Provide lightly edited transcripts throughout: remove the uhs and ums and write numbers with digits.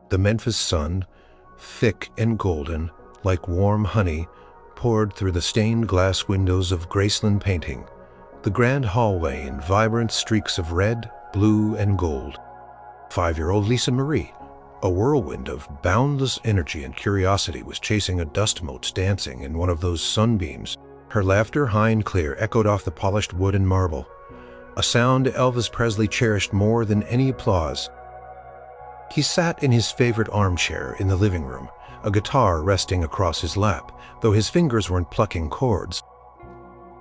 The Memphis sun, thick and golden, like warm honey, poured through the stained glass windows of Graceland painting, the grand hallway in vibrant streaks of red, blue, and gold. 5-year-old Lisa Marie, a whirlwind of boundless energy and curiosity, was chasing a dust motes dancing in one of those sunbeams. Her laughter, high and clear, echoed off the polished wood and marble, a sound Elvis Presley cherished more than any applause. He sat in his favorite armchair in the living room, a guitar resting across his lap, though his fingers weren't plucking chords.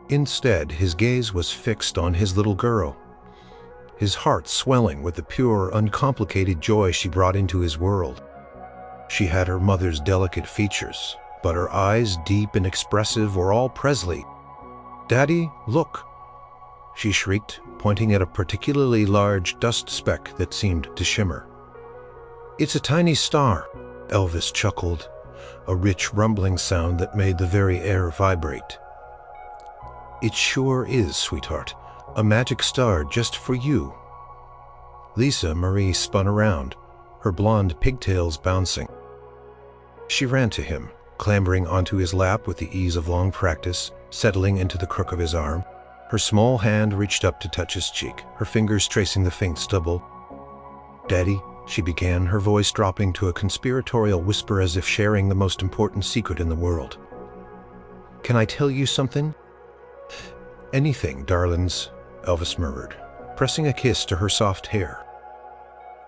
Instead, his gaze was fixed on his little girl, his heart swelling with the pure, uncomplicated joy she brought into his world. She had her mother's delicate features, but her eyes, deep and expressive, were all Presley. "Daddy, look!" she shrieked, pointing at a particularly large dust speck that seemed to shimmer. "It's a tiny star," Elvis chuckled, a rich rumbling sound that made the very air vibrate. "It sure is, sweetheart. A magic star just for you." Lisa Marie spun around, her blonde pigtails bouncing. She ran to him, clambering onto his lap with the ease of long practice, settling into the crook of his arm. Her small hand reached up to touch his cheek, her fingers tracing the faint stubble. "Daddy," she began, her voice dropping to a conspiratorial whisper as if sharing the most important secret in the world. "Can I tell you something?" "Anything, darlings," Elvis murmured, pressing a kiss to her soft hair.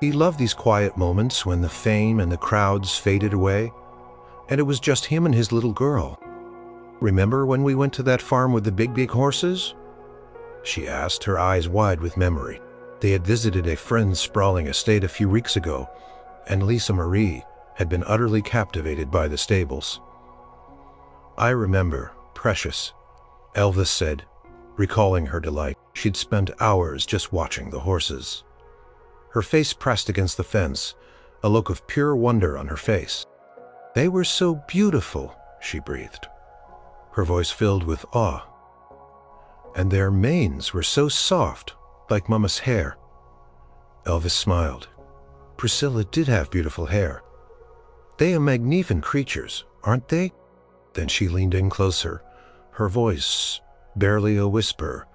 He loved these quiet moments when the fame and the crowds faded away, and it was just him and his little girl. "Remember when we went to that farm with the big horses?" she asked, her eyes wide with memory. They had visited a friend's sprawling estate a few weeks ago, and Lisa Marie had been utterly captivated by the stables. "I remember, precious," Elvis said, recalling her delight. She'd spent hours just watching the horses. Her face pressed against the fence, a look of pure wonder on her face. "They were so beautiful," she breathed, her voice filled with awe. "And their manes were so soft, like Mama's hair." Elvis smiled. Priscilla did have beautiful hair. "They are magnificent creatures, aren't they?" Then she leaned in closer, her voice barely a whisper,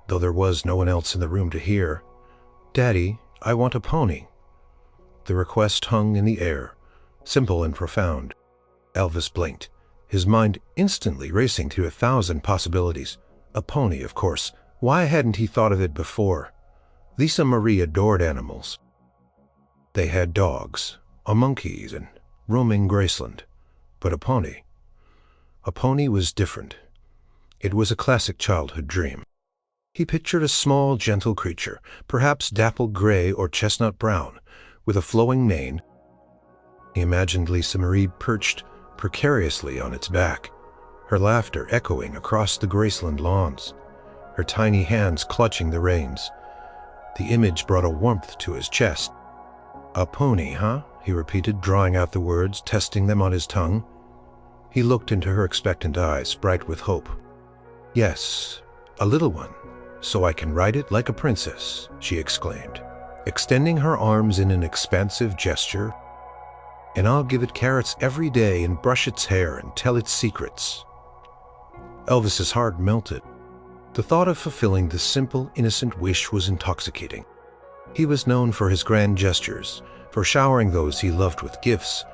though there was no one else in the room to hear. "Daddy, I want a pony." The request hung in the air, simple and profound. Elvis blinked, his mind instantly racing to 1,000 possibilities. A pony, of course. Why hadn't he thought of it before? Lisa Marie adored animals. They had dogs, a monkey, and roaming Graceland. But a pony was different. It was a classic childhood dream. He pictured a small, gentle creature, perhaps dappled gray or chestnut brown, with a flowing mane. He imagined Lisa Marie perched precariously on its back, her laughter echoing across the Graceland lawns, her tiny hands clutching the reins. The image brought a warmth to his chest. "A pony, huh?" he repeated, drawing out the words, testing them on his tongue. He looked into her expectant eyes, bright with hope. "Yes, a little one, so I can ride it like a princess," she exclaimed, extending her arms in an expansive gesture. "And I'll give it carrots every day and brush its hair and tell its secrets." Elvis's heart melted. The thought of fulfilling this simple, innocent wish was intoxicating. He was known for his grand gestures, for showering those he loved with gifts,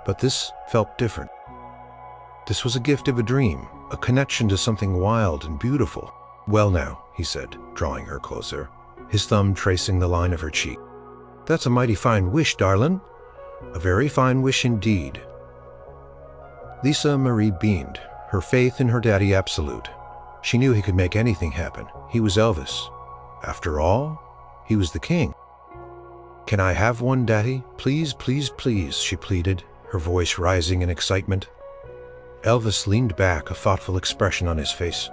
but this felt different. This was a gift of a dream, a connection to something wild and beautiful. "Well now," he said, drawing her closer, his thumb tracing the line of her cheek. "That's a mighty fine wish, darlin'. A very fine wish indeed." Lisa Marie beamed, her faith in her daddy absolute. She knew he could make anything happen. He was Elvis. After all, he was the king. "Can I have one, Daddy? Please, please, please," she pleaded, her voice rising in excitement. Elvis leaned back, a thoughtful expression on his face.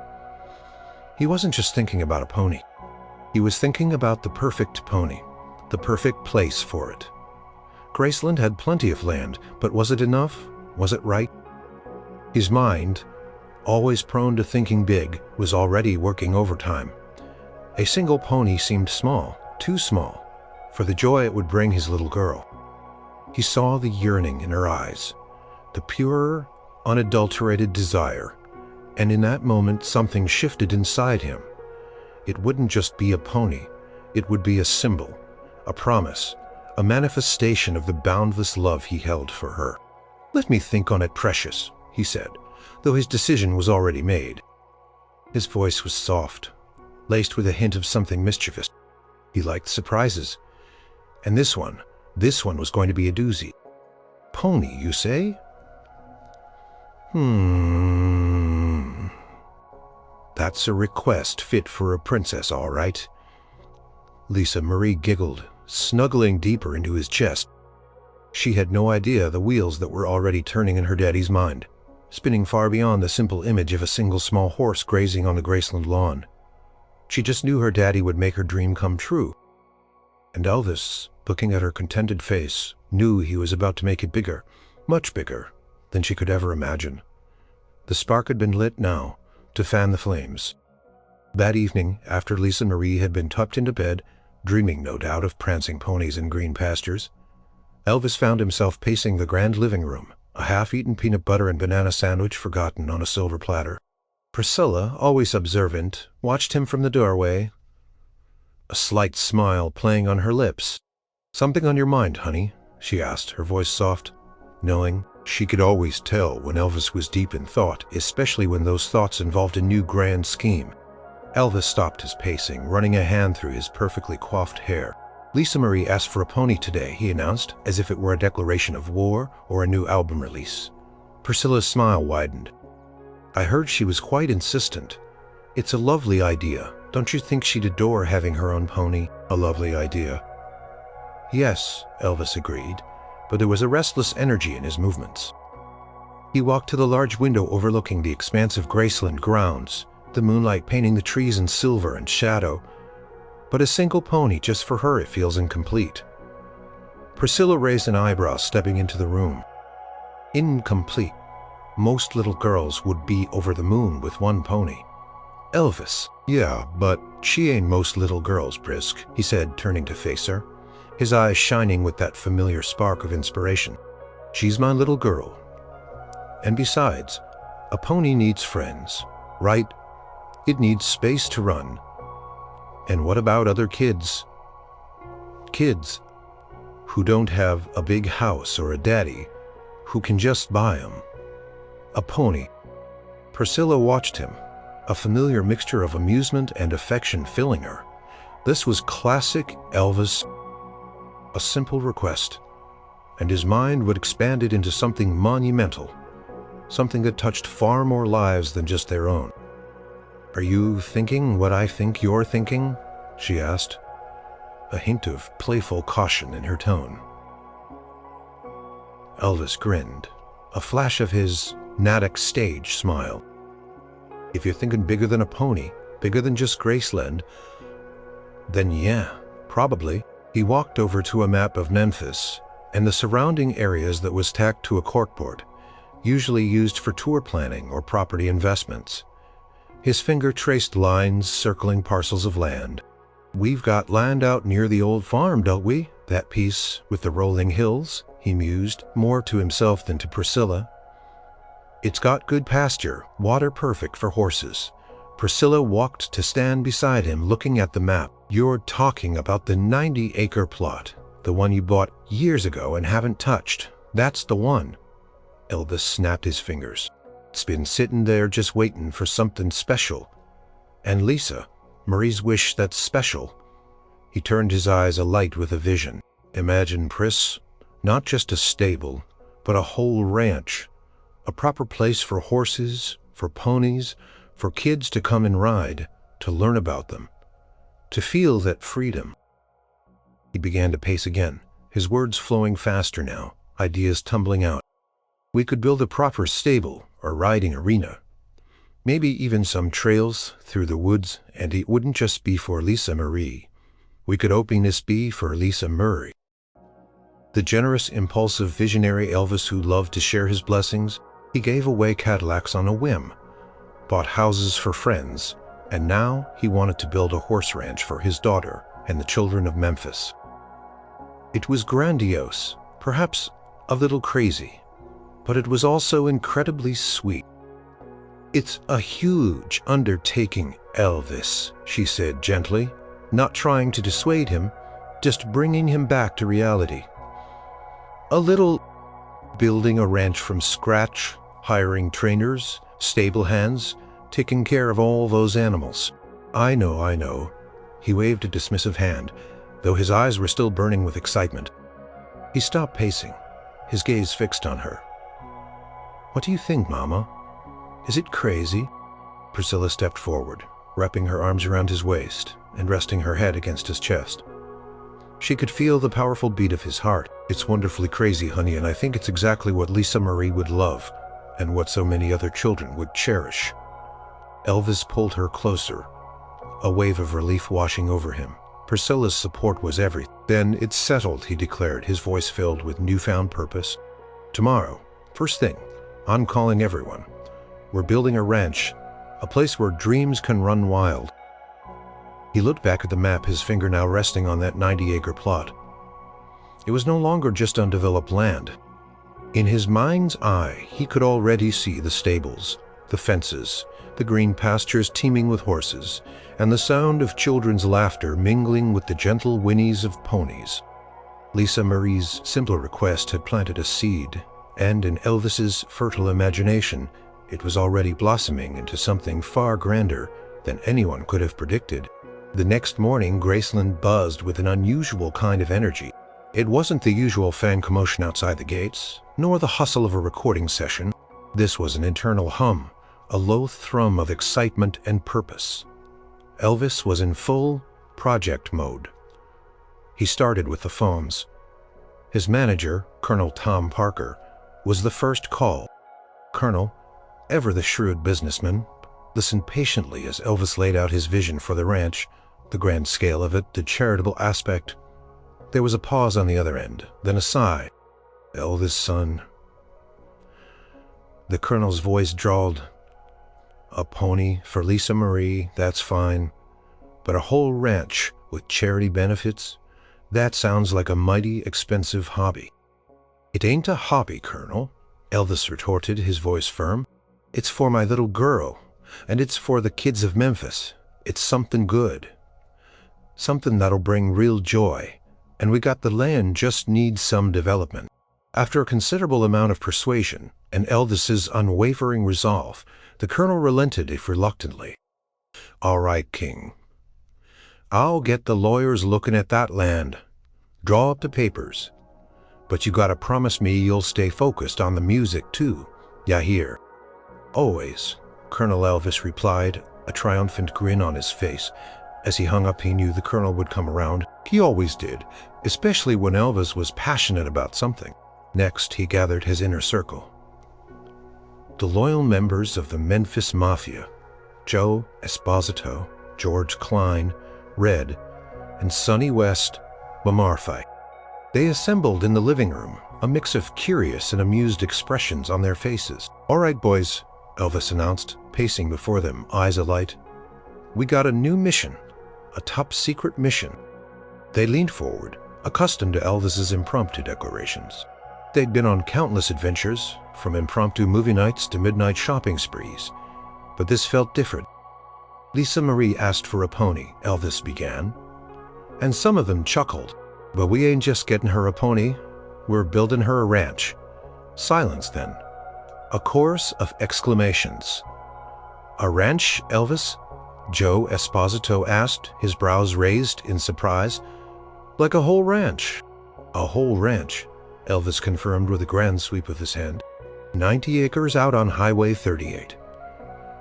He wasn't just thinking about a pony. He was thinking about the perfect pony, the perfect place for it. Graceland had plenty of land, but was it enough? Was it right? His mind, always prone to thinking big, was already working overtime. A single pony seemed small, too small, for the joy it would bring his little girl. He saw the yearning in her eyes, the pure, unadulterated desire, and in that moment something shifted inside him. It wouldn't just be a pony, it would be a symbol, a promise, a manifestation of the boundless love he held for her. "Let me think on it, precious," he said, though his decision was already made. His voice was soft, laced with a hint of something mischievous. He liked surprises, and this one was going to be a doozy. "Pony, you say?" That's a request fit for a princess, all right." Lisa Marie giggled, snuggling deeper into his chest. She had no idea the wheels that were already turning in her daddy's mind, spinning far beyond the simple image of a single small horse grazing on the Graceland lawn. She just knew her daddy would make her dream come true. And Elvis, looking at her contented face, knew he was about to make it bigger, much bigger than she could ever imagine. The spark had been lit now, to fan the flames. That evening, after Lisa Marie had been tucked into bed, dreaming no doubt of prancing ponies in green pastures, Elvis found himself pacing the grand living room, a half-eaten peanut butter and banana sandwich forgotten on a silver platter. Priscilla, always observant, watched him from the doorway, a slight smile playing on her lips. "Something on your mind, honey?" she asked, her voice soft, knowing she could always tell when Elvis was deep in thought, especially when those thoughts involved a new grand scheme. Elvis stopped his pacing, running a hand through his perfectly coiffed hair. "Lisa Marie asked for a pony today," he announced, as if it were a declaration of war or a new album release. Priscilla's smile widened. "I heard she was quite insistent. It's a lovely idea. Don't you think she'd adore having her own pony?" "A lovely idea." "Yes," Elvis agreed, but there was a restless energy in his movements. He walked to the large window overlooking the expansive Graceland grounds, the moonlight painting the trees in silver and shadow. "But a single pony just for her, it feels incomplete." Priscilla raised an eyebrow, stepping into the room. "Incomplete? Most little girls would be over the moon with one pony." "Elvis." "Yeah, but she ain't most little girls, Prisk," he said, turning to face her, his eyes shining with that familiar spark of inspiration. "She's my little girl. And besides, a pony needs friends, right? It needs space to run. And what about other kids? Kids who don't have a big house or a daddy who can just buy 'em a pony." Priscilla watched him, a familiar mixture of amusement and affection filling her. This was classic Elvis. A simple request, and his mind would expand it into something monumental, something that touched far more lives than just their own. "Are you thinking what I think you're thinking?" she asked, a hint of playful caution in her tone. Elvis grinned, a flash of his Natick stage smile. "If you're thinking bigger than a pony, bigger than just Graceland, then yeah, probably." He walked over to a map of Memphis and the surrounding areas that was tacked to a corkboard, usually used for tour planning or property investments. His finger traced lines circling parcels of land. "We've got land out near the old farm, don't we? That piece with the rolling hills," he mused, more to himself than to Priscilla. "It's got good pasture, water perfect for horses." Priscilla walked to stand beside him, looking at the map. "You're talking about the 90-acre plot, the one you bought years ago and haven't touched. That's the one." Elvis snapped his fingers. "It's been sitting there just waiting for something special. And Lisa Marie's wish that's special." He turned his eyes alight with a vision. "Imagine, Pris, not just a stable, but a whole ranch. A proper place for horses, for ponies, for kids to come and ride, to learn about them, to feel that freedom." He began to pace again, his words flowing faster now, ideas tumbling out. "We could build a proper stable or riding arena. Maybe even some trails through the woods, and it wouldn't just be for Lisa Marie. We could open this be for Lisa Murray." The generous, impulsive, visionary Elvis who loved to share his blessings, he gave away Cadillacs on a whim, bought houses for friends, and now he wanted to build a horse ranch for his daughter and the children of Memphis. It was grandiose, perhaps a little crazy, but it was also incredibly sweet. "It's a huge undertaking, Elvis," she said gently, not trying to dissuade him, just bringing him back to reality. "A little building a ranch from scratch, hiring trainers, stable hands, taking care of all those animals. I know." He waved a dismissive hand, though his eyes were still burning with excitement. He stopped pacing, his gaze fixed on her. "What do you think, Mama? Is it crazy?" Priscilla stepped forward, wrapping her arms around his waist and resting her head against his chest. She could feel the powerful beat of his heart. "It's wonderfully crazy, honey, and I think it's exactly what Lisa Marie would love, and what so many other children would cherish." Elvis pulled her closer, a wave of relief washing over him. Priscilla's support was everything. "Then it's settled," he declared, his voice filled with newfound purpose. "Tomorrow, first thing, I'm calling everyone. We're building a ranch, a place where dreams can run wild." He looked back at the map, his finger now resting on that 90-acre plot. It was no longer just undeveloped land. In his mind's eye, he could already see the stables, the fences, the green pastures teeming with horses, and the sound of children's laughter mingling with the gentle whinnies of ponies. Lisa Marie's simple request had planted a seed, and in Elvis's fertile imagination, it was already blossoming into something far grander than anyone could have predicted. The next morning, Graceland buzzed with an unusual kind of energy. It wasn't the usual fan commotion outside the gates, nor the hustle of a recording session. This was an internal hum, a low thrum of excitement and purpose. Elvis was in full project mode. He started with the phones. His manager, Colonel Tom Parker, was the first call. Colonel, ever the shrewd businessman, listened patiently as Elvis laid out his vision for the ranch, the grand scale of it, the charitable aspect. There was a pause on the other end, then a sigh. "Elvis, son." The colonel's voice drawled, "A pony for Lisa Marie, that's fine. But a whole ranch with charity benefits? That sounds like a mighty expensive hobby." "It ain't a hobby, Colonel," Elvis retorted, his voice firm. "It's for my little girl, and it's for the kids of Memphis. It's something good. Something that'll bring real joy. And we got the land, just needs some development." After a considerable amount of persuasion and Elvis's unwavering resolve, the colonel relented, if reluctantly. "All right, King. I'll get the lawyers looking at that land. Draw up the papers. But you gotta promise me you'll stay focused on the music, too. Ya hear?" "Always," Colonel Elvis replied, a triumphant grin on his face. As he hung up, he knew the colonel would come around. He always did, especially when Elvis was passionate about something. Next, he gathered his inner circle. The loyal members of the Memphis Mafia, Joe Esposito, George Klein, Red, and Sonny West Mamarfi. They assembled in the living room, a mix of curious and amused expressions on their faces. "All right, boys," Elvis announced, pacing before them, eyes alight. "We got a new mission, a top-secret mission." They leaned forward, accustomed to Elvis's impromptu declarations. They'd been on countless adventures, from impromptu movie nights to midnight shopping sprees. But this felt different. "Lisa Marie asked for a pony," Elvis began. "And some of them chuckled. But we ain't just getting her a pony, we're building her a ranch." Silence then. A chorus of exclamations. "A ranch, Elvis?" Joe Esposito asked, his brows raised in surprise. "Like a whole ranch." "A whole ranch," Elvis confirmed with a grand sweep of his hand. 90 acres out on Highway 38.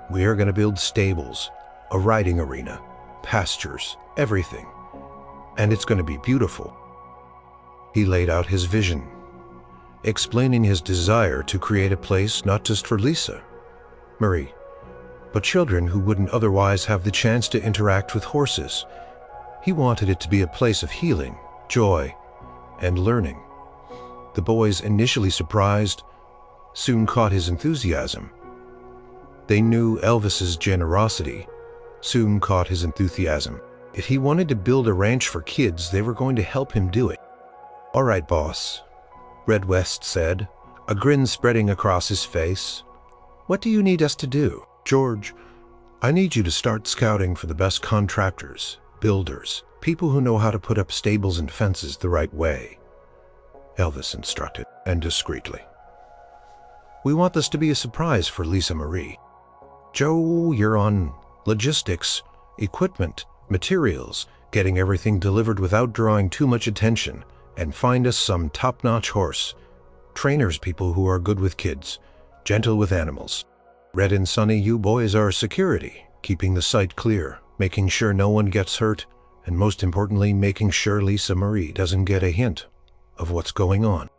We are going to build stables, a riding arena, pastures, everything. And it's going to be beautiful." He laid out his vision, explaining his desire to create a place not just for Lisa Marie, but children who wouldn't otherwise have the chance to interact with horses. He wanted it to be a place of healing, joy, and learning. The boys, initially surprised, soon caught his enthusiasm. They knew Elvis's generosity, soon caught his enthusiasm. If he wanted to build a ranch for kids, they were going to help him do it. "All right, boss. Red West said, a grin spreading across his face. "What do you need us to do?" "George, I need you to start scouting for the best contractors, builders, people who know how to put up stables and fences the right way," Elvis instructed, and discreetly. "We want this to be a surprise for Lisa Marie. Joe, you're on logistics, equipment, materials, getting everything delivered without drawing too much attention, and find us some top-notch horse. Trainers, people who are good with kids, gentle with animals. Red and Sunny, you boys are security, keeping the site clear, making sure no one gets hurt, and most importantly, making sure Lisa Marie doesn't get a hint of what's going on."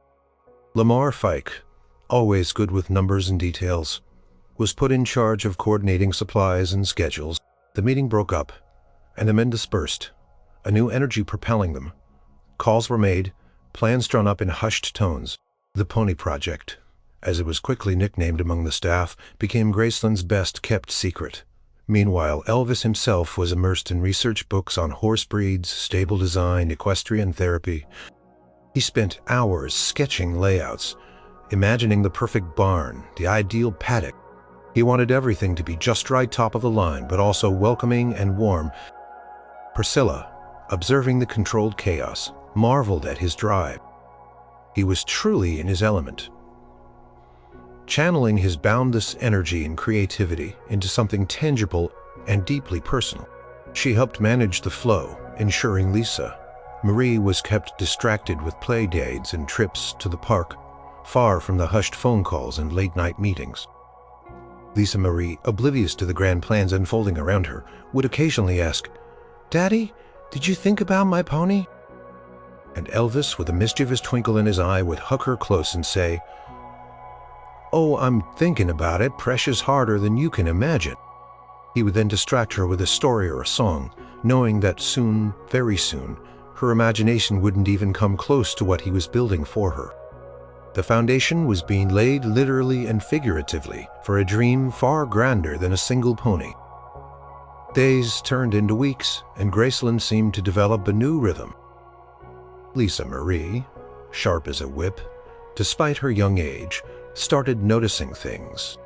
Lamar Fike, always good with numbers and details, was put in charge of coordinating supplies and schedules. The meeting broke up, and the men dispersed, a new energy propelling them. Calls were made, plans drawn up in hushed tones. The Pony Project, as it was quickly nicknamed among the staff, became Graceland's best-kept secret. Meanwhile, Elvis himself was immersed in research books on horse breeds, stable design, equestrian therapy. He spent hours sketching layouts, imagining the perfect barn, the ideal paddock. He wanted everything to be just right, top of the line, but also welcoming and warm. Priscilla, observing the controlled chaos, marveled at his drive. He was truly in his element, channeling his boundless energy and creativity into something tangible and deeply personal. She helped manage the flow, ensuring Lisa Marie was kept distracted with play dates and trips to the park, far from the hushed phone calls and late-night meetings. Lisa Marie, oblivious to the grand plans unfolding around her, would occasionally ask, "Daddy, did you think about my pony?" And Elvis, with a mischievous twinkle in his eye, would hug her close and say, "Oh, I'm thinking about it, precious harder than you can imagine." He would then distract her with a story or a song, knowing that soon, very soon, her imagination wouldn't even come close to what he was building for her. The foundation was being laid literally and figuratively for a dream far grander than a single pony. Days turned into weeks, and Graceland seemed to develop a new rhythm. Lisa Marie, sharp as a whip, despite her young age, started noticing things.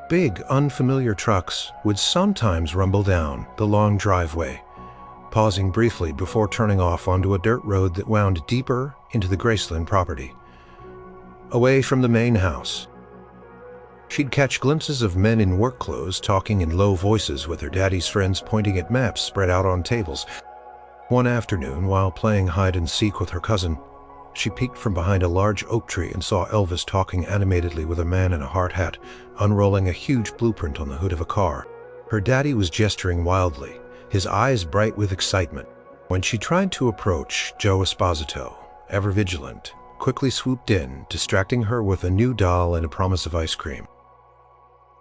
Big, unfamiliar trucks would sometimes rumble down the long driveway, pausing briefly before turning off onto a dirt road that wound deeper into the Graceland property, away from the main house. She'd catch glimpses of men in work clothes talking in low voices with her daddy's friends, pointing at maps spread out on tables. One afternoon, while playing hide-and-seek with her cousin, she peeked from behind a large oak tree and saw Elvis talking animatedly with a man in a hard hat, unrolling a huge blueprint on the hood of a car. Her daddy was gesturing wildly, his eyes bright with excitement. When she tried to approach, Joe Esposito, ever vigilant, quickly swooped in, distracting her with a new doll and a promise of ice cream.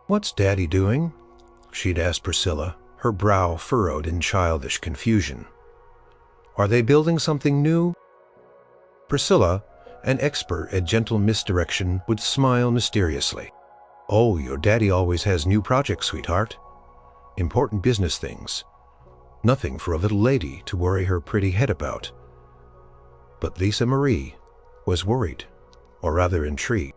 "What's Daddy doing?" she'd asked Priscilla, her brow furrowed in childish confusion. "Are they building something new?" Priscilla, an expert at gentle misdirection, would smile mysteriously. "Oh, your daddy always has new projects, sweetheart. Important business things. Nothing for a little lady to worry her pretty head about." But Lisa Marie was worried, or rather intrigued.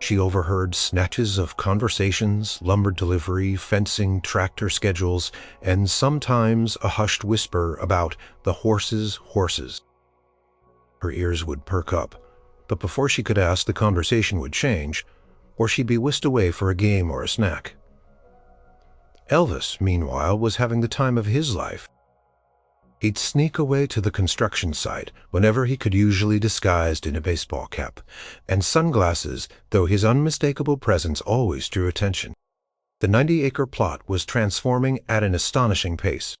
She overheard snatches of conversations, lumber delivery, fencing, tractor schedules, and sometimes a hushed whisper about the horses. Her ears would perk up, but before she could ask, the conversation would change, or she'd be whisked away for a game or a snack. Elvis, meanwhile, was having the time of his life. He'd sneak away to the construction site whenever he could, usually disguised in a baseball cap and sunglasses, though his unmistakable presence always drew attention. The 90-acre plot was transforming at an astonishing pace.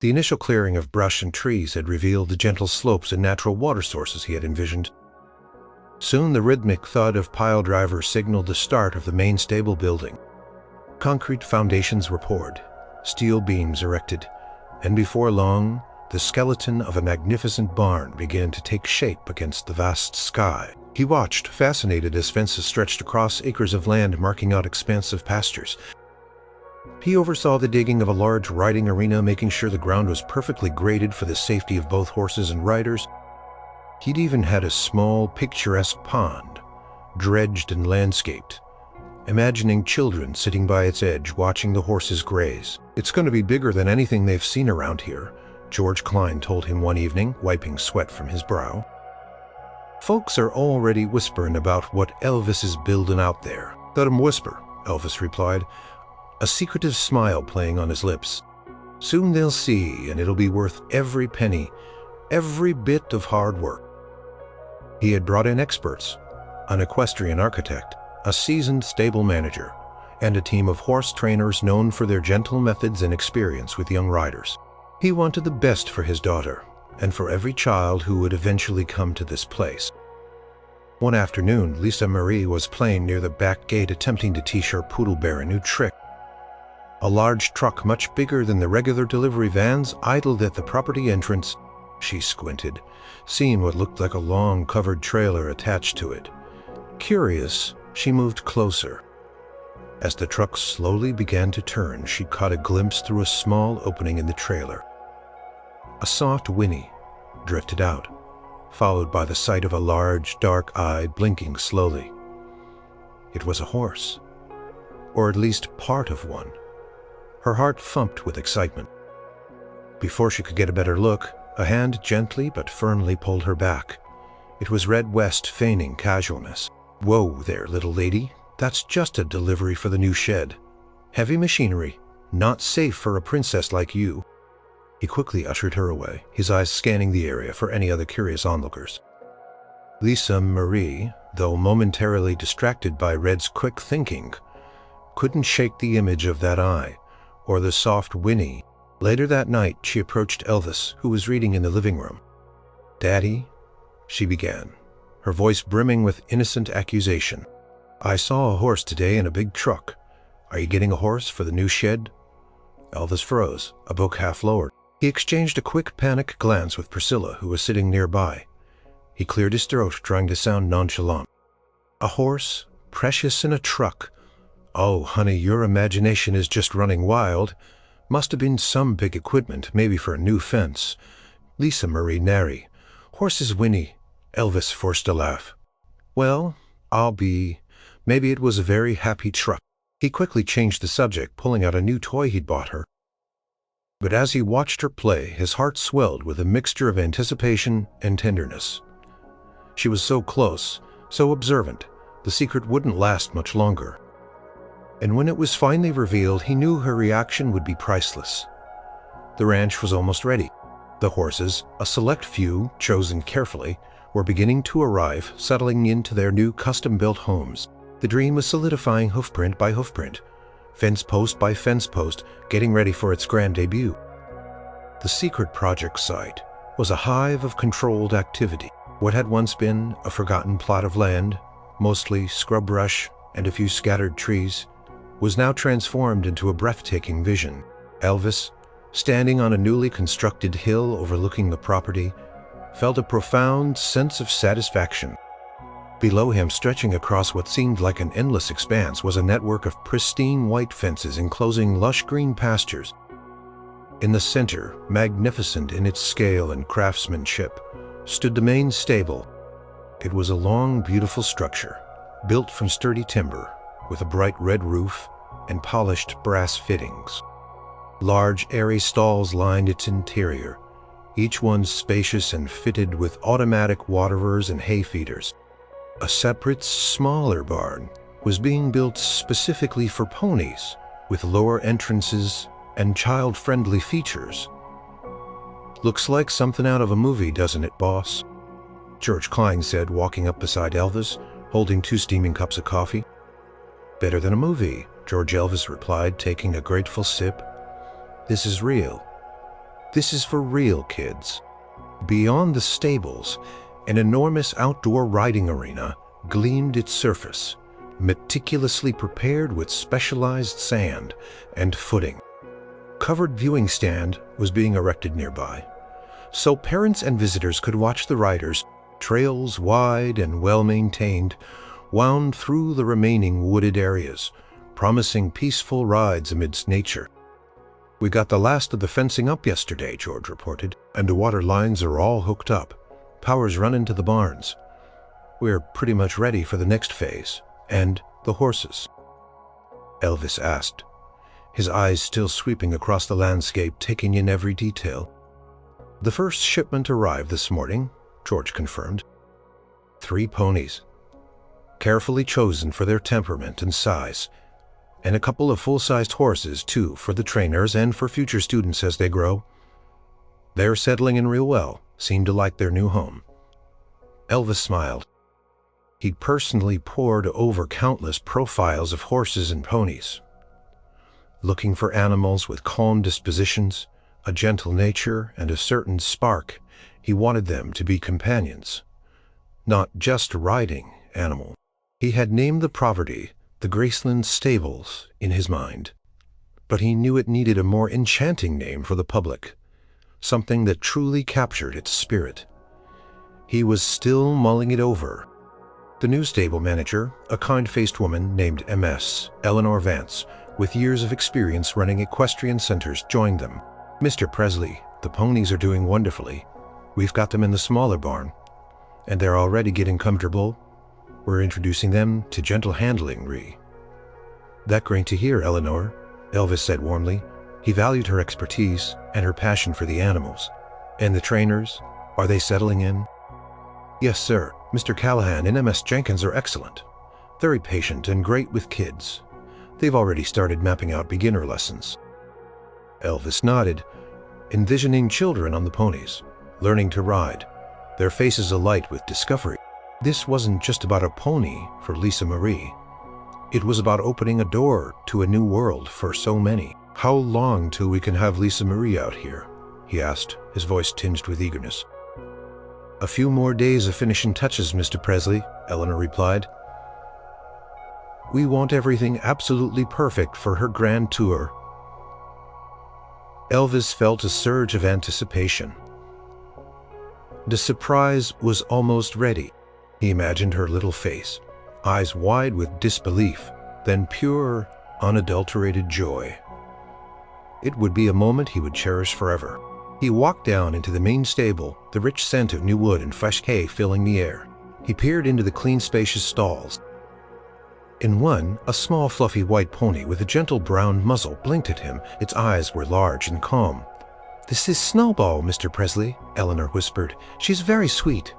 The initial clearing of brush and trees had revealed the gentle slopes and natural water sources he had envisioned. Soon the rhythmic thud of pile drivers signaled the start of the main stable building. Concrete foundations were poured, steel beams erected, and before long, the skeleton of a magnificent barn began to take shape against the vast sky. He watched, fascinated, as fences stretched across acres of land, marking out expansive pastures. He oversaw the digging of a large riding arena, making sure the ground was perfectly graded for the safety of both horses and riders. He'd even had a small, picturesque pond, dredged and landscaped, imagining children sitting by its edge watching the horses graze. "It's going to be bigger than anything they've seen around here," George Klein told him one evening, wiping sweat from his brow. "Folks are already whispering about what Elvis is building out there." "Let 'em whisper," Elvis replied, a secretive smile playing on his lips. "Soon they'll see, and it'll be worth every penny, every bit of hard work." He had brought in experts, an equestrian architect, a seasoned stable manager, and a team of horse trainers known for their gentle methods and experience with young riders. He wanted the best for his daughter, and for every child who would eventually come to this place. One afternoon, Lisa Marie was playing near the back gate attempting to teach her poodle bear a new trick. A large truck much bigger than the regular delivery vans idled at the property entrance. She squinted, seeing what looked like a long covered trailer attached to it. Curious, she moved closer. As the truck slowly began to turn, she caught a glimpse through a small opening in the trailer. A soft whinny drifted out, followed by the sight of a large, dark eye blinking slowly. It was a horse, or at least part of one. Her heart thumped with excitement. Before she could get a better look, a hand gently but firmly pulled her back. It was Red West feigning casualness. "Whoa there, little lady. That's just a delivery for the new shed. Heavy machinery, not safe for a princess like you." He quickly ushered her away, his eyes scanning the area for any other curious onlookers. Lisa Marie, though momentarily distracted by Red's quick thinking, couldn't shake the image of that eye, or the soft whinny. Later that night, she approached Elvis, who was reading in the living room. "Daddy," she began, her voice brimming with innocent accusation, "I saw a horse today in a big truck. Are you getting a horse for the new shed?" Elvis froze, a book half lowered. He exchanged a quick, panicked glance with Priscilla, who was sitting nearby. He cleared his throat, trying to sound nonchalant. "A horse? Precious in a truck? Oh, honey, your imagination is just running wild. Must have been some big equipment, maybe for a new fence." Lisa Marie nary. "Horses whinny." Elvis forced a laugh. "Well, maybe it was a very happy truck." He quickly changed the subject, pulling out a new toy he'd bought her. But as he watched her play, his heart swelled with a mixture of anticipation and tenderness. She was so close, so observant, the secret wouldn't last much longer. And when it was finally revealed, he knew her reaction would be priceless. The ranch was almost ready. The horses, a select few, chosen carefully, were beginning to arrive, settling into their new custom-built homes. The dream was solidifying hoofprint by hoofprint, fence post by fence post, getting ready for its grand debut. The secret project site was a hive of controlled activity. What had once been a forgotten plot of land, mostly scrub brush and a few scattered trees, was now transformed into a breathtaking vision. Elvis, standing on a newly constructed hill overlooking the property, felt a profound sense of satisfaction. Below him, stretching across what seemed like an endless expanse, was a network of pristine white fences enclosing lush green pastures. In the center, magnificent in its scale and craftsmanship, stood the main stable. It was a long, beautiful structure, built from sturdy timber, with a bright red roof and polished brass fittings. Large, airy stalls lined its interior, each one spacious and fitted with automatic waterers and hay feeders. A separate, smaller barn was being built specifically for ponies, with lower entrances and child-friendly features. "Looks like something out of a movie, doesn't it, boss?" George Klein said, walking up beside Elvis, holding 2 steaming cups of coffee. "Better than a movie," George Elvis replied, taking a grateful sip. "This is real. This is for real, kids." Beyond the stables, an enormous outdoor riding arena gleamed its surface, meticulously prepared with specialized sand and footing. Covered viewing stand was being erected nearby, so parents and visitors could watch the riders. Trails wide and well-maintained wound through the remaining wooded areas, promising peaceful rides amidst nature. "We got the last of the fencing up yesterday," George reported, "and the water lines are all hooked up. Power's run into the barns. We're pretty much ready for the next phase. And the horses?" Elvis asked, his eyes still sweeping across the landscape, taking in every detail. "The first shipment arrived this morning," George confirmed. 3 ponies, carefully chosen for their temperament and size, and a couple of full-sized horses, too, for the trainers and for future students as they grow. They're settling in real well, seem to like their new home." Elvis smiled. He'd personally pored over countless profiles of horses and ponies, looking for animals with calm dispositions, a gentle nature, and a certain spark. He wanted them to be companions, not just riding animals. He had named the property the Graceland Stables in his mind, but he knew it needed a more enchanting name for the public, something that truly captured its spirit. He was still mulling it over. The new stable manager, a kind-faced woman named Ms. Eleanor Vance, with years of experience running equestrian centers, joined them. "Mr. Presley, the ponies are doing wonderfully. We've got them in the smaller barn, and they're already getting comfortable. We're introducing them to gentle handling, "That great to hear, Eleanor," Elvis said warmly. He valued her expertise and her passion for the animals. "And the trainers, are they settling in?" "Yes, sir. Mr. Callahan and Ms. Jenkins are excellent. Very patient and great with kids. They've already started mapping out beginner lessons." Elvis nodded, envisioning children on the ponies, learning to ride, their faces alight with discovery. This wasn't just about a pony for Lisa Marie. It was about opening a door to a new world for so many. "How long till we can have Lisa Marie out here?" he asked, his voice tinged with eagerness. "A few more days of finishing touches, Mr. Presley," Eleanor replied. "We want everything absolutely perfect for her grand tour." Elvis felt a surge of anticipation. The surprise was almost ready. He imagined her little face, eyes wide with disbelief, then pure, unadulterated joy. It would be a moment he would cherish forever. He walked down into the main stable, the rich scent of new wood and fresh hay filling the air. He peered into the clean, spacious stalls. In one, a small, fluffy white pony with a gentle brown muzzle blinked at him. Its eyes were large and calm. "This is Snowball, Mr. Presley," Eleanor whispered. "She's very sweet,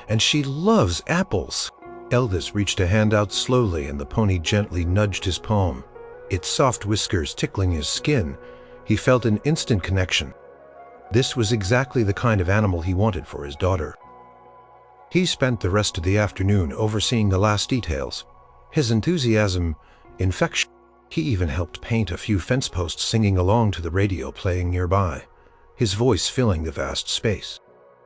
and she loves apples." Elvis reached a hand out slowly, and the pony gently nudged his palm, its soft whiskers tickling his skin. He felt an instant connection. This was exactly the kind of animal he wanted for his daughter. He spent the rest of the afternoon overseeing the last details, his enthusiasm infectious. He even helped paint a few fence posts, singing along to the radio playing nearby, his voice filling the vast space.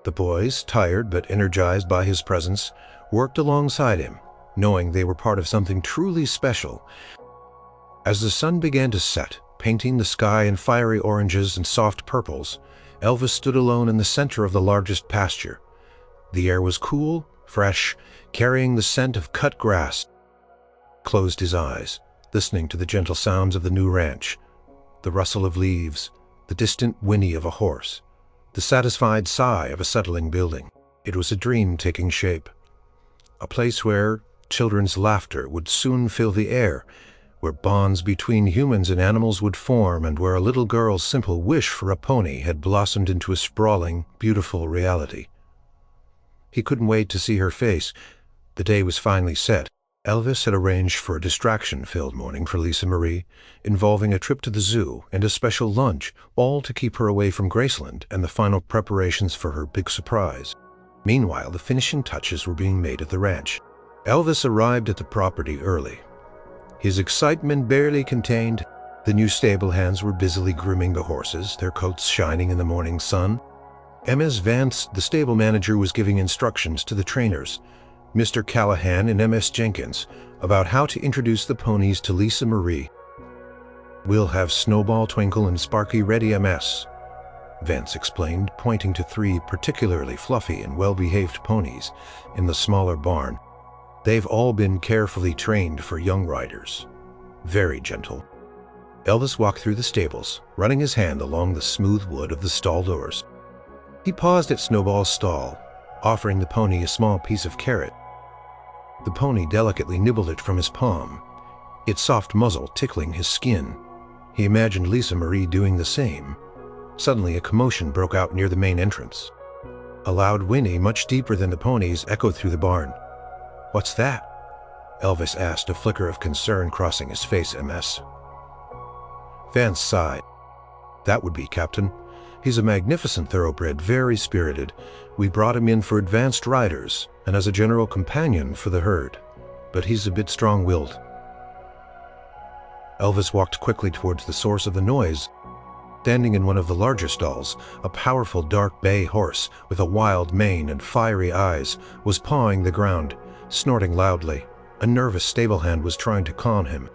The boys, tired but energized by his presence, worked alongside him, knowing they were part of something truly special. As the sun began to set, painting the sky in fiery oranges and soft purples, Elvis stood alone in the center of the largest pasture. The air was cool, fresh, carrying the scent of cut grass. Closed his eyes, listening to the gentle sounds of the new ranch, the rustle of leaves, the distant whinny of a horse, the satisfied sigh of a settling building. It was a dream taking shape, a place where children's laughter would soon fill the air, where bonds between humans and animals would form, and where a little girl's simple wish for a pony had blossomed into a sprawling, beautiful reality. He couldn't wait to see her face. The day was finally set. Elvis had arranged for a distraction-filled morning for Lisa Marie, involving a trip to the zoo and a special lunch, all to keep her away from Graceland and the final preparations for her big surprise. Meanwhile, the finishing touches were being made at the ranch. Elvis arrived at the property early, his excitement barely contained. The new stable hands were busily grooming the horses, their coats shining in the morning sun. Ms. Vance, the stable manager, was giving instructions to the trainers, Mr. Callahan and Ms. Jenkins, about how to introduce the ponies to Lisa Marie. "We'll have Snowball, Twinkle, and Sparky ready, Ms." Vance explained, pointing to 3 particularly fluffy and well-behaved ponies in the smaller barn. "They've all been carefully trained for young riders. Very gentle." Elvis walked through the stables, running his hand along the smooth wood of the stall doors. He paused at Snowball's stall, offering the pony a small piece of carrot. The pony delicately nibbled it from his palm, its soft muzzle tickling his skin. He imagined Lisa Marie doing the same. Suddenly, a commotion broke out near the main entrance. A loud whinny, much deeper than the pony's, echoed through the barn. "What's that?" Elvis asked, a flicker of concern crossing his face. "MS." Vance sighed. "That would be Captain. He's a magnificent thoroughbred, very spirited. We brought him in for advanced riders and as a general companion for the herd. But he's a bit strong-willed." Elvis walked quickly towards the source of the noise. Standing in one of the larger stalls, a powerful dark bay horse with a wild mane and fiery eyes was pawing the ground, snorting loudly. A nervous stable hand was trying to calm him.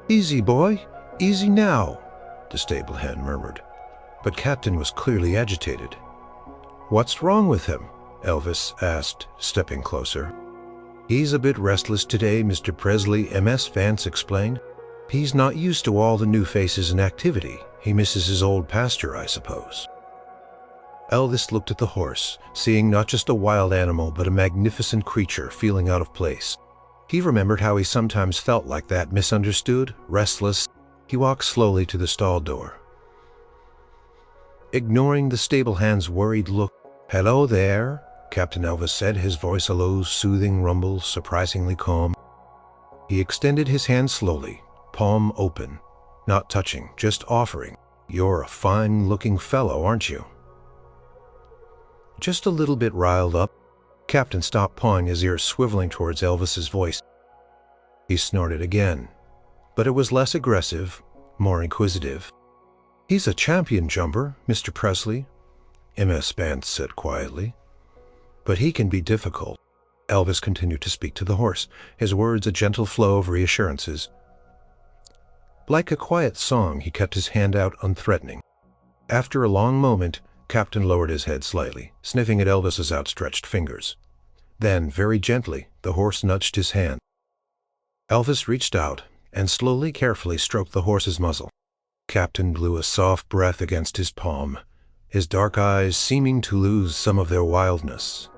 "Easy, boy, easy now," the stable hand murmured. But Captain was clearly agitated. "What's wrong with him?" Elvis asked, stepping closer. "He's a bit restless today, Mr. Presley," MS Vance explained. "He's not used to all the new faces and activity. He misses his old pasture, I suppose." Elvis looked at the horse, seeing not just a wild animal but a magnificent creature feeling out of place. He remembered how he sometimes felt like that, misunderstood, restless. He walked slowly to the stall door. Ignoring the stable hand's worried look, "Hello there," Captain Elvis said, his voice a low, soothing rumble, surprisingly calm. He extended his hand slowly, palm open, not touching, just offering. "You're a fine-looking fellow, aren't you?" "Just a little bit riled up." Captain stopped pawing, his ears swiveling towards Elvis's voice. He snorted again, but it was less aggressive, more inquisitive. "He's a champion jumper, Mr. Presley," MS Vance said quietly. "But he can be difficult." Elvis continued to speak to the horse, his words a gentle flow of reassurances. Like a quiet song, he kept his hand out unthreatening. After a long moment, Captain lowered his head slightly, sniffing at Elvis's outstretched fingers. Then, very gently, the horse nudged his hand. Elvis reached out and slowly, carefully stroked the horse's muzzle. Captain blew a soft breath against his palm, his dark eyes seeming to lose some of their wildness.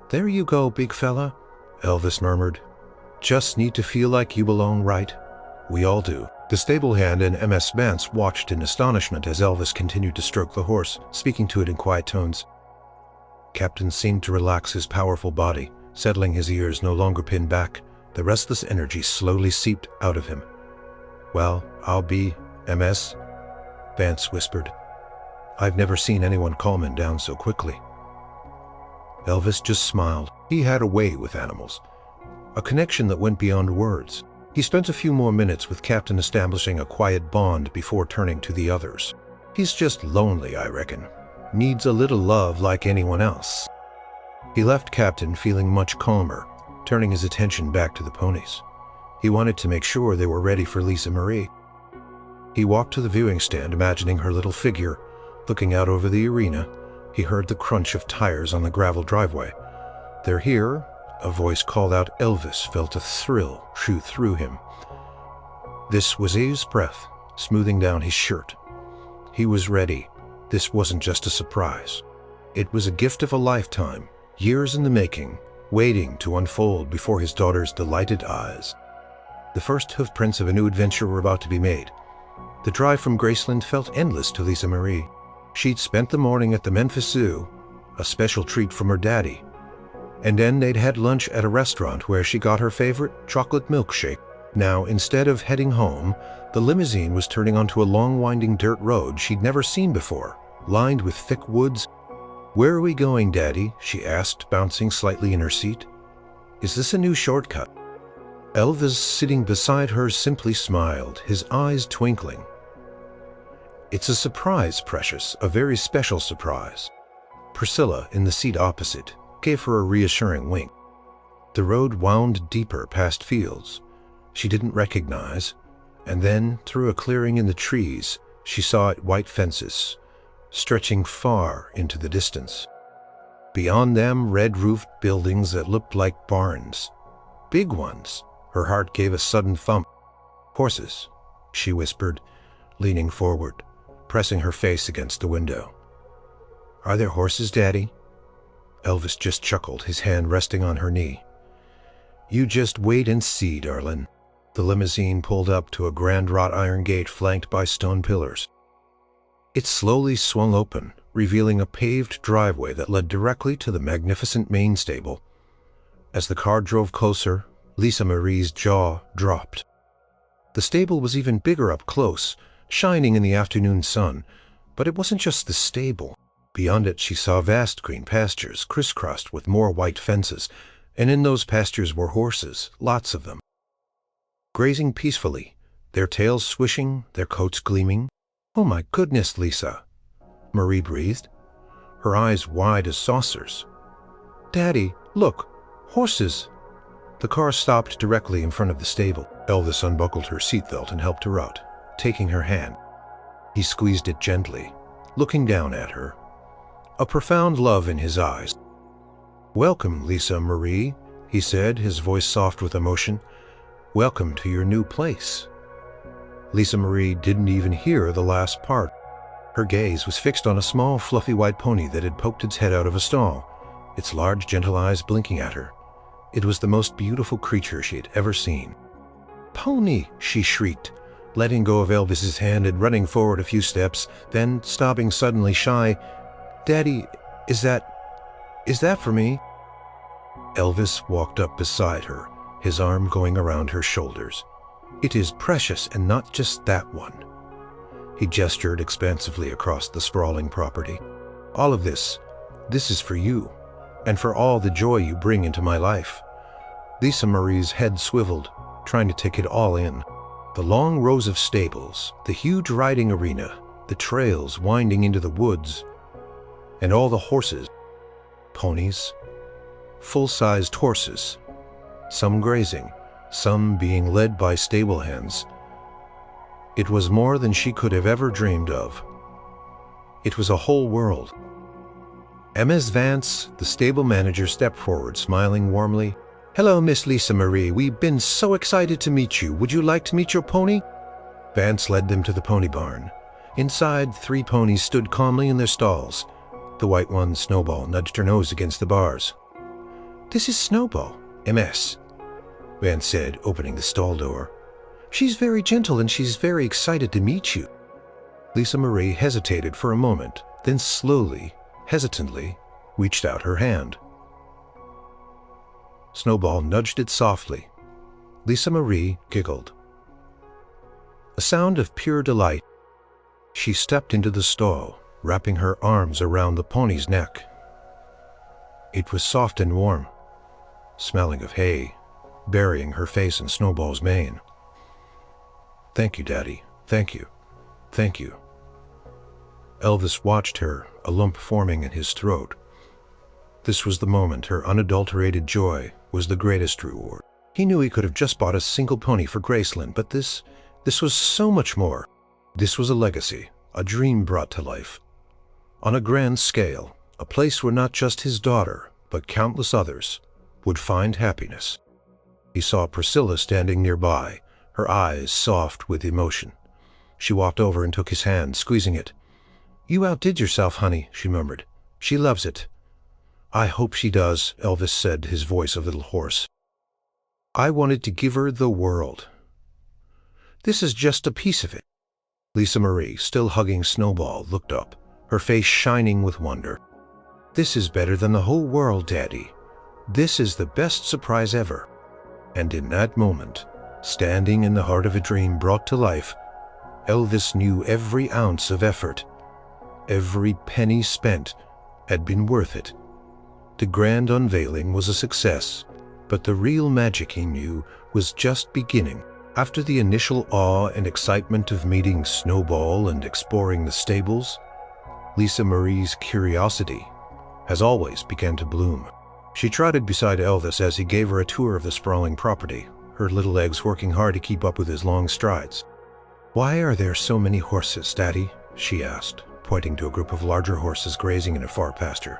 "There you go, big fella," Elvis murmured. "Just need to feel like you belong, right? We all do." The stable hand and MS Vance watched in astonishment as Elvis continued to stroke the horse, speaking to it in quiet tones. Captain seemed to relax his powerful body, settling his ears no longer pinned back. The restless energy slowly seeped out of him. "Well, I'll be, MS," Vance whispered. "I've never seen anyone calm him down so quickly." Elvis just smiled. He had a way with animals, a connection that went beyond words. He spent a few more minutes with Captain, establishing a quiet bond before turning to the others. "He's just lonely, I reckon. Needs a little love like anyone else." He left Captain feeling much calmer, turning his attention back to the ponies. He wanted to make sure they were ready for Lisa Marie. He walked to the viewing stand, imagining her little figure, looking out over the arena. He heard the crunch of tires on the gravel driveway. "They're here," a voice called out. Elvis felt a thrill shoot through him. This was Eve's breath, smoothing down his shirt. He was ready. This wasn't just a surprise. It was a gift of a lifetime, years in the making, waiting to unfold before his daughter's delighted eyes. The first hoofprints of a new adventure were about to be made. The drive from Graceland felt endless to Lisa Marie. She'd spent the morning at the Memphis Zoo, a special treat from her daddy. And then they'd had lunch at a restaurant where she got her favorite chocolate milkshake. Now, instead of heading home, the limousine was turning onto a long, winding dirt road she'd never seen before, lined with thick woods. "Where are we going, Daddy?" she asked, bouncing slightly in her seat. "Is this a new shortcut?" Elvis, sitting beside her, simply smiled, his eyes twinkling. "It's a surprise, Precious, a very special surprise." Priscilla, in the seat opposite, gave her a reassuring wink. The road wound deeper past fields she didn't recognize, and then, through a clearing in the trees, she saw white fences, stretching far into the distance. Beyond them, red-roofed buildings that looked like barns. Big ones. Her heart gave a sudden thump. "Horses," she whispered, leaning forward, pressing her face against the window. "Are there horses, Daddy?" Elvis just chuckled, his hand resting on her knee. You just wait and see, darlin'. The limousine pulled up to a grand wrought iron gate flanked by stone pillars. It slowly swung open, revealing a paved driveway that led directly to the magnificent main stable. As the car drove closer, Lisa Marie's jaw dropped. The stable was even bigger up close, shining in the afternoon sun, but it wasn't just the stable. Beyond it she saw vast green pastures crisscrossed with more white fences, and in those pastures were horses, lots of them, grazing peacefully, their tails swishing, their coats gleaming. "Oh my goodness, Lisa," Marie breathed, her eyes wide as saucers. "Daddy, look, horses." The car stopped directly in front of the stable. Elvis unbuckled her seatbelt and helped her out, taking her hand. He squeezed it gently, looking down at her, a profound love in his eyes. "Welcome, Lisa Marie," he said, his voice soft with emotion. "Welcome to your new place." Lisa Marie didn't even hear the last part. Her gaze was fixed on a small, fluffy white pony that had poked its head out of a stall, its large, gentle eyes blinking at her. It was the most beautiful creature she had ever seen. "Pony!" she shrieked, letting go of Elvis's hand and running forward a few steps, then stopping suddenly, shy. "Daddy, is that for me?" Elvis walked up beside her, his arm going around her shoulders. "It is precious, and not just that one." He gestured expansively across the sprawling property. "All of this is for you, and for all the joy you bring into my life." Lisa Marie's head swiveled, trying to take it all in. The long rows of stables, the huge riding arena, the trails winding into the woods, and all the horses, ponies, full-sized horses, some grazing, some being led by stable hands. It was more than she could have ever dreamed of. It was a whole world. Ms. Vance, the stable manager, stepped forward, smiling warmly. "Hello, Miss Lisa Marie. We've been so excited to meet you. Would you like to meet your pony?" Vance led them to the pony barn. Inside, 3 ponies stood calmly in their stalls. The white one, Snowball, nudged her nose against the bars. "This is Snowball, MS," Vance said, opening the stall door. "She's very gentle and she's very excited to meet you." Lisa Marie hesitated for a moment, then slowly, hesitantly, reached out her hand. Snowball nudged it softly. Lisa Marie giggled. A sound of pure delight. She stepped into the stall, wrapping her arms around the pony's neck. It was soft and warm, smelling of hay, burying her face in Snowball's mane. "Thank you, Daddy. Thank you. Thank you." Elvis watched her, a lump forming in his throat. This was the moment her unadulterated joy was the greatest reward. He knew he could have just bought a single pony for Graceland, but this was so much more. This was a legacy, a dream brought to life. On a grand scale, a place where not just his daughter, but countless others, would find happiness. He saw Priscilla standing nearby, her eyes soft with emotion. She walked over and took his hand, squeezing it. "You outdid yourself, honey," she murmured. "She loves it." "I hope she does," Elvis said, his voice a little hoarse. "I wanted to give her the world. This is just a piece of it." Lisa Marie, still hugging Snowball, looked up, her face shining with wonder. "This is better than the whole world, Daddy. This is the best surprise ever." And in that moment, standing in the heart of a dream brought to life, Elvis knew every ounce of effort, every penny spent, had been worth it. The grand unveiling was a success, but the real magic, he knew, was just beginning. After the initial awe and excitement of meeting Snowball and exploring the stables, Lisa Marie's curiosity, as always, began to bloom. She trotted beside Elvis as he gave her a tour of the sprawling property, her little legs working hard to keep up with his long strides. "Why are there so many horses, Daddy?" she asked, pointing to a group of larger horses grazing in a far pasture.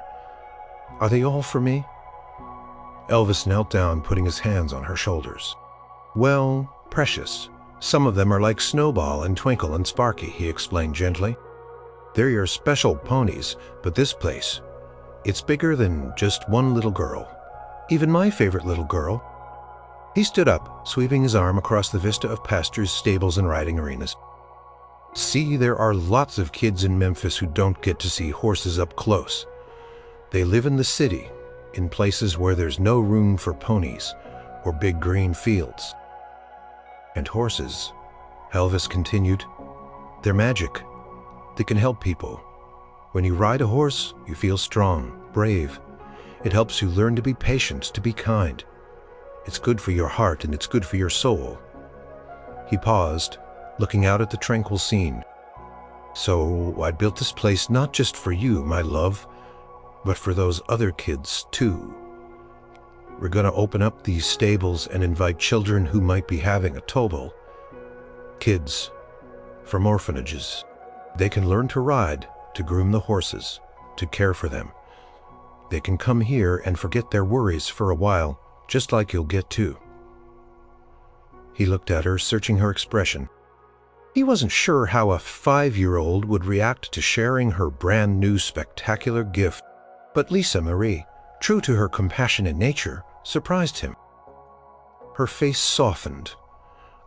"Are they all for me?" Elvis knelt down, putting his hands on her shoulders. "Well, precious, some of them are like Snowball and Twinkle and Sparky," he explained gently. "They're your special ponies, but this place, It's bigger than just one little girl. Even my favorite little girl." He stood up, sweeping his arm across the vista of pastures, stables, and riding arenas. "See, there are lots of kids in Memphis who don't get to see horses up close. They live in the city, in places where there's no room for ponies or big green fields. And horses," Elvis continued, "they're magic. They can help people. When you ride a horse, you feel strong, brave. It helps you learn to be patient, to be kind. It's good for your heart and it's good for your soul." He paused, looking out at the tranquil scene. "So I built this place not just for you, my love, but for those other kids too. We're gonna open up these stables and invite children who might be having a trouble. Kids from orphanages. They can learn to ride, to groom the horses, to care for them. They can come here and forget their worries for a while, just like you'll get too." He looked at her, searching her expression. He wasn't sure how a 5-year-old would react to sharing her brand new spectacular gift, but Lisa Marie, true to her compassionate nature, surprised him. Her face softened,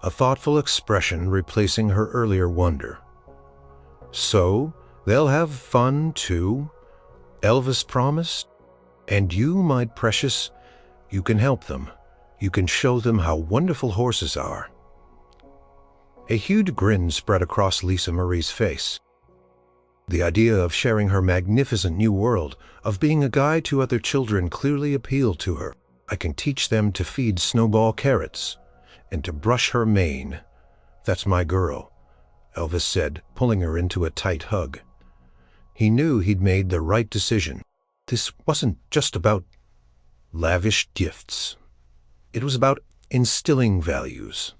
a thoughtful expression replacing her earlier wonder. "So, they'll have fun too," Elvis promised. "And you, my precious, you can help them. You can show them how wonderful horses are." A huge grin spread across Lisa Marie's face. The idea of sharing her magnificent new world, of being a guide to other children, clearly appealed to her. "I can teach them to feed Snowball carrots and to brush her mane. That's my girl," Elvis said, pulling her into a tight hug. He knew he'd made the right decision. This wasn't just about lavish gifts. It was about instilling values,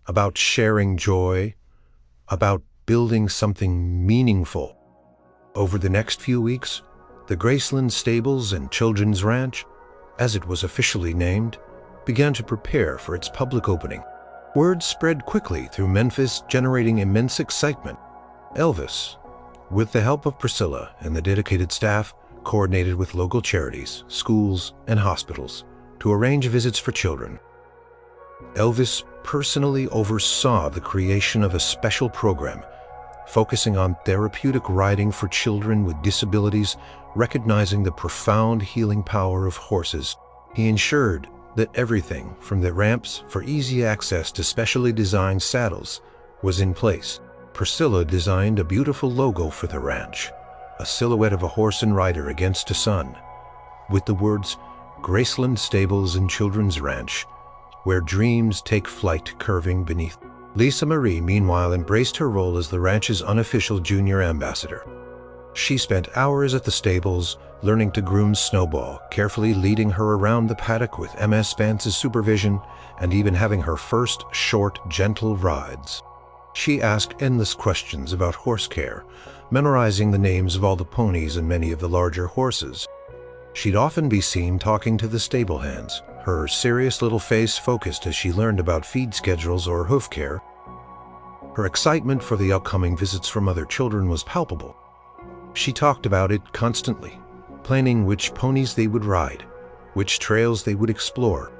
about sharing joy, about building something meaningful. Over the next few weeks, the Graceland Stables and Children's Ranch, as it was officially named, began to prepare for its public opening. Word spread quickly through Memphis, generating immense excitement. Elvis, with the help of Priscilla and the dedicated staff, coordinated with local charities, schools, and hospitals to arrange visits for children. Elvis personally oversaw the creation of a special program focusing on therapeutic riding for children with disabilities, recognizing the profound healing power of horses. He ensured that everything from the ramps for easy access to specially designed saddles was in place. Priscilla designed a beautiful logo for the ranch, a silhouette of a horse and rider against a sun, with the words "Graceland Stables and Children's Ranch, where dreams take flight," curving beneath. Lisa Marie, meanwhile, embraced her role as the ranch's unofficial junior ambassador. She spent hours at the stables, learning to groom Snowball, carefully leading her around the paddock with MS Spance's supervision, and even having her first short, gentle rides. She asked endless questions about horse care, memorizing the names of all the ponies and many of the larger horses. She'd often be seen talking to the stable hands, her serious little face focused as she learned about feed schedules or hoof care. Her excitement for the upcoming visits from other children was palpable. She talked about it constantly, planning which ponies they would ride, which trails they would explore.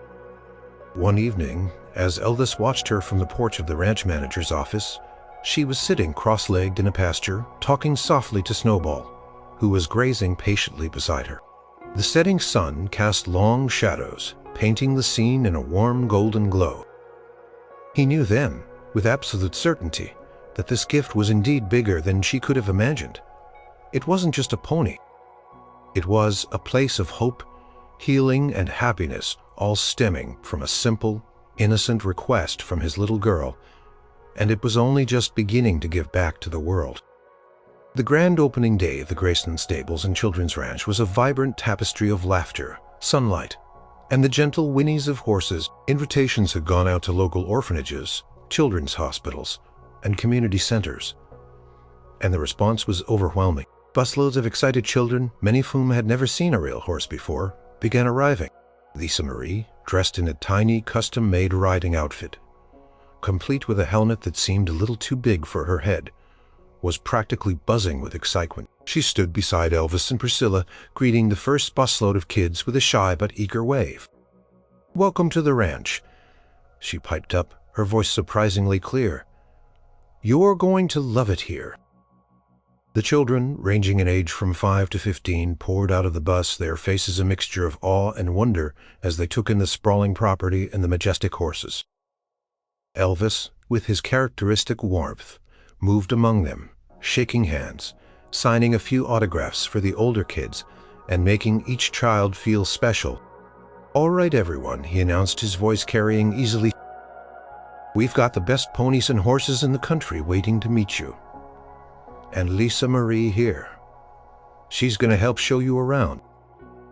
One evening, as Elvis watched her from the porch of the ranch manager's office, she was sitting cross-legged in a pasture, talking softly to Snowball, who was grazing patiently beside her. The setting sun cast long shadows, painting the scene in a warm golden glow. He knew then, with absolute certainty, that this gift was indeed bigger than she could have imagined. It wasn't just a pony. It was a place of hope, healing, and happiness, all stemming from a simple, innocent request from his little girl, and it was only just beginning to give back to the world. The grand opening day of the Graceland Stables and Children's Ranch was a vibrant tapestry of laughter, sunlight, and the gentle whinnies of horses. Invitations had gone out to local orphanages, children's hospitals, and community centers, and the response was overwhelming. Busloads of excited children, many of whom had never seen a real horse before, began arriving. Lisa Marie, dressed in a tiny, custom-made riding outfit, complete with a helmet that seemed a little too big for her head, was practically buzzing with excitement. She stood beside Elvis and Priscilla, greeting the first busload of kids with a shy but eager wave. "Welcome to the ranch," she piped up, her voice surprisingly clear. "You're going to love it here." The children, ranging in age from 5 to 15, poured out of the bus, their faces a mixture of awe and wonder as they took in the sprawling property and the majestic horses. Elvis, with his characteristic warmth, moved among them, shaking hands, signing a few autographs for the older kids, and making each child feel special. "All right, everyone," he announced, his voice carrying easily. "We've got the best ponies and horses in the country waiting to meet you. And Lisa Marie here. She's going to help show you around."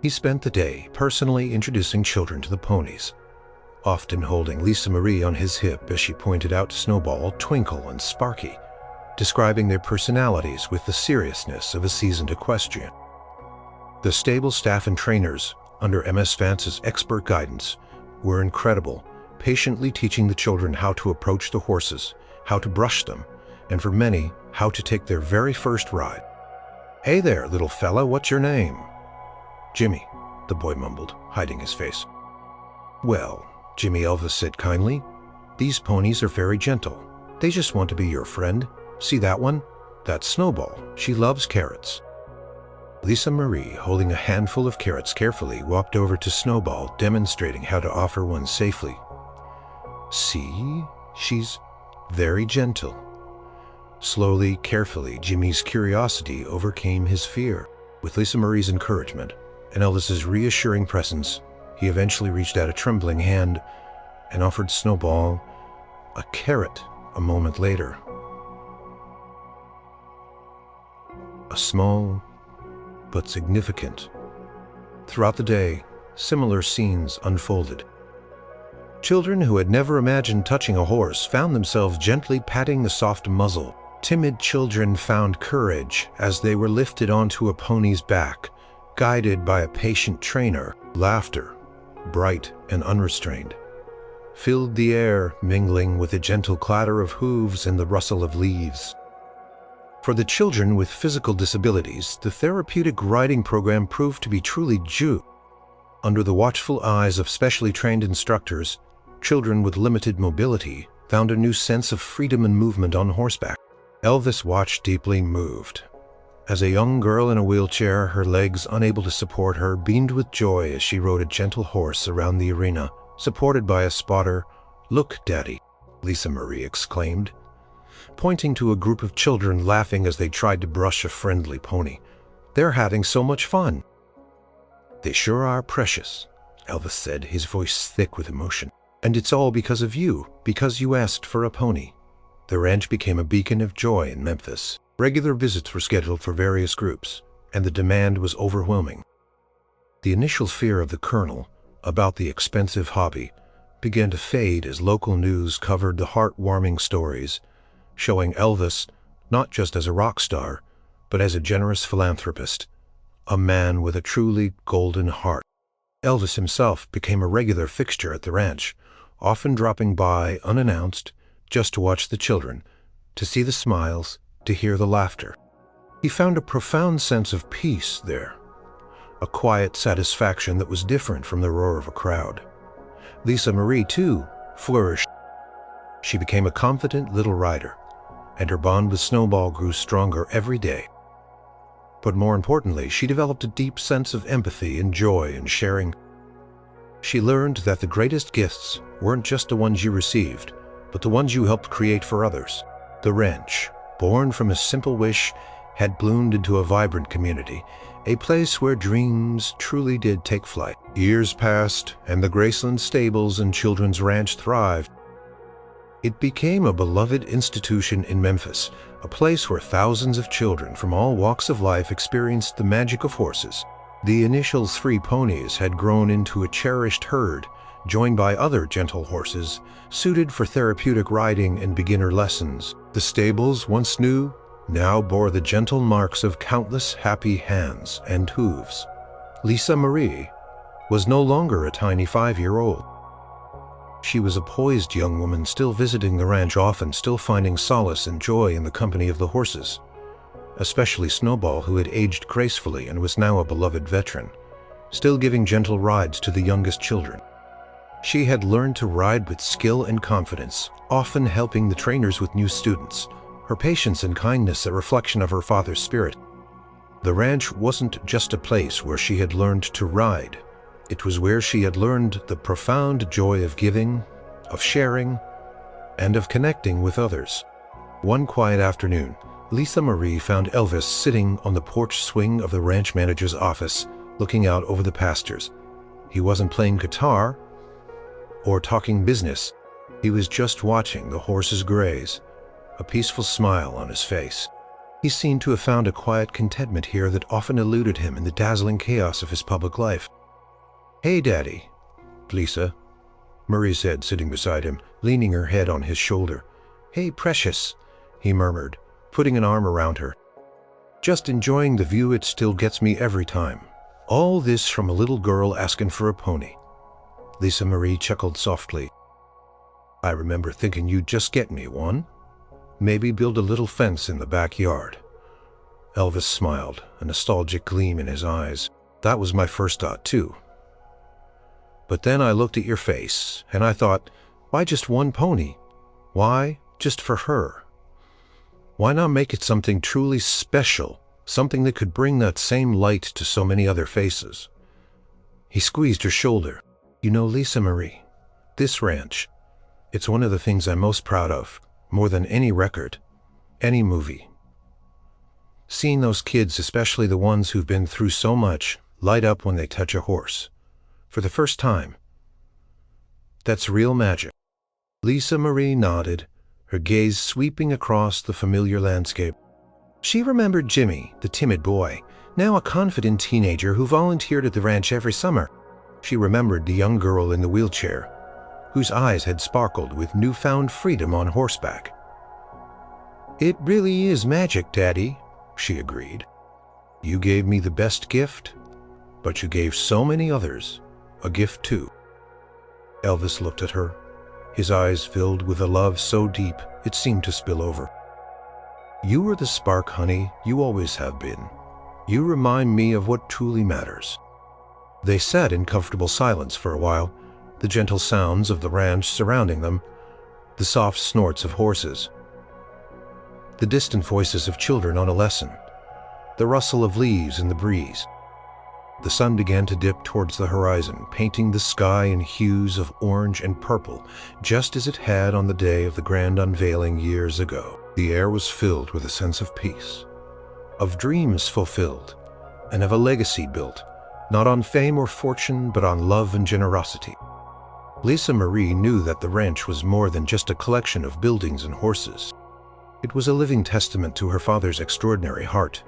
He spent the day personally introducing children to the ponies, often holding Lisa Marie on his hip as she pointed out Snowball, Twinkle, and Sparky, describing their personalities with the seriousness of a seasoned equestrian. The stable staff and trainers, under MS Vance's expert guidance, were incredible, patiently teaching the children how to approach the horses, how to brush them, and for many, how to take their very first ride. "Hey there, little fella, what's your name?" "Jimmy," the boy mumbled, hiding his face. "Well, Jimmy," Elvis said kindly, "these ponies are very gentle. They just want to be your friend. See that one? That's Snowball. She loves carrots." Lisa Marie, holding a handful of carrots carefully, walked over to Snowball, demonstrating how to offer one safely. "See? She's very gentle." Slowly, carefully, Jimmy's curiosity overcame his fear. With Lisa Marie's encouragement and Elvis's reassuring presence, he eventually reached out a trembling hand and offered Snowball a carrot a moment later. A small but significant. Throughout the day, similar scenes unfolded. Children who had never imagined touching a horse found themselves gently patting the soft muzzle. Timid children found courage as they were lifted onto a pony's back, guided by a patient trainer. Laughter, bright and unrestrained, filled the air, mingling with the gentle clatter of hooves and the rustle of leaves. For the children with physical disabilities, the therapeutic riding program proved to be truly joy. Under the watchful eyes of specially trained instructors, children with limited mobility found a new sense of freedom and movement on horseback. Elvis watched, deeply moved. As a young girl in a wheelchair, her legs unable to support her, beamed with joy as she rode a gentle horse around the arena, supported by a spotter. "Look, Daddy," Lisa Marie exclaimed, pointing to a group of children laughing as they tried to brush a friendly pony. "They're having so much fun." "They sure are precious," Elvis said, his voice thick with emotion. "And it's all because of you, because you asked for a pony." The ranch became a beacon of joy in Memphis. Regular visits were scheduled for various groups, and the demand was overwhelming. The initial fear of the colonel about the expensive hobby began to fade as local news covered the heartwarming stories, showing Elvis not just as a rock star, but as a generous philanthropist, a man with a truly golden heart. Elvis himself became a regular fixture at the ranch, often dropping by unannounced just to watch the children, to see the smiles, to hear the laughter. He found a profound sense of peace there, a quiet satisfaction that was different from the roar of a crowd. Lisa Marie, too, flourished. She became a confident little rider, and her bond with Snowball grew stronger every day. But more importantly, she developed a deep sense of empathy and joy in sharing. She learned that the greatest gifts weren't just the ones you received, but the ones you helped create for others. The ranch, born from a simple wish, had bloomed into a vibrant community, a place where dreams truly did take flight. Years passed, and the Graceland stables and children's ranch thrived. It became a beloved institution in Memphis, a place where thousands of children from all walks of life experienced the magic of horses. The initial 3 ponies had grown into a cherished herd, joined by other gentle horses, suited for therapeutic riding and beginner lessons. The stables, once new, now bore the gentle marks of countless happy hands and hooves. Lisa Marie was no longer a tiny 5-year-old. She was a poised young woman, still visiting the ranch often, still finding solace and joy in the company of the horses, especially Snowball, who had aged gracefully and was now a beloved veteran, still giving gentle rides to the youngest children. She had learned to ride with skill and confidence, often helping the trainers with new students, her patience and kindness a reflection of her father's spirit. The ranch wasn't just a place where she had learned to ride. It was where she had learned the profound joy of giving, of sharing, and of connecting with others. One quiet afternoon, Lisa Marie found Elvis sitting on the porch swing of the ranch manager's office, looking out over the pastures. He wasn't playing guitar or talking business. He was just watching the horses graze, a peaceful smile on his face. He seemed to have found a quiet contentment here that often eluded him in the dazzling chaos of his public life. "Hey, Daddy," Lisa, Marie said, sitting beside him, leaning her head on his shoulder. "Hey, precious," he murmured, putting an arm around her. "Just enjoying the view. It still gets me every time. All this from a little girl asking for a pony." Lisa Marie chuckled softly. "I remember thinking you'd just get me one. Maybe build a little fence in the backyard." Elvis smiled, a nostalgic gleam in his eyes. "That was my first thought, too. But then I looked at your face, and I thought, why just one pony? Why just for her? Why not make it something truly special, something that could bring that same light to so many other faces?" He squeezed her shoulder. "You know, Lisa Marie, this ranch, it's one of the things I'm most proud of, more than any record, any movie. Seeing those kids, especially the ones who've been through so much, light up when they touch a horse, for the first time. That's real magic." Lisa Marie nodded, her gaze sweeping across the familiar landscape. She remembered Jimmy, the timid boy, now a confident teenager who volunteered at the ranch every summer. She remembered the young girl in the wheelchair, whose eyes had sparkled with newfound freedom on horseback. "It really is magic, Daddy," she agreed. "You gave me the best gift, but you gave so many others a gift too." Elvis looked at her, his eyes filled with a love so deep it seemed to spill over. "You were the spark, honey. You always have been. You remind me of what truly matters." They sat in comfortable silence for a while, the gentle sounds of the ranch surrounding them, the soft snorts of horses, the distant voices of children on a lesson, the rustle of leaves in the breeze. The sun began to dip towards the horizon, painting the sky in hues of orange and purple, just as it had on the day of the grand unveiling years ago. The air was filled with a sense of peace, of dreams fulfilled, and of a legacy built, not on fame or fortune, but on love and generosity. Lisa Marie knew that the ranch was more than just a collection of buildings and horses. It was a living testament to her father's extraordinary heart,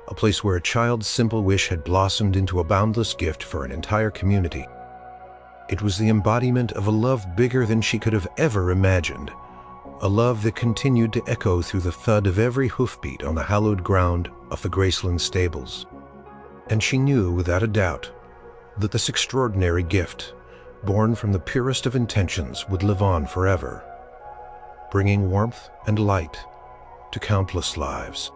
a place where a child's simple wish had blossomed into a boundless gift for an entire community. It was the embodiment of a love bigger than she could have ever imagined, a love that continued to echo through the thud of every hoofbeat on the hallowed ground of the Graceland stables. And she knew without a doubt that this extraordinary gift, born from the purest of intentions, would live on forever, bringing warmth and light to countless lives.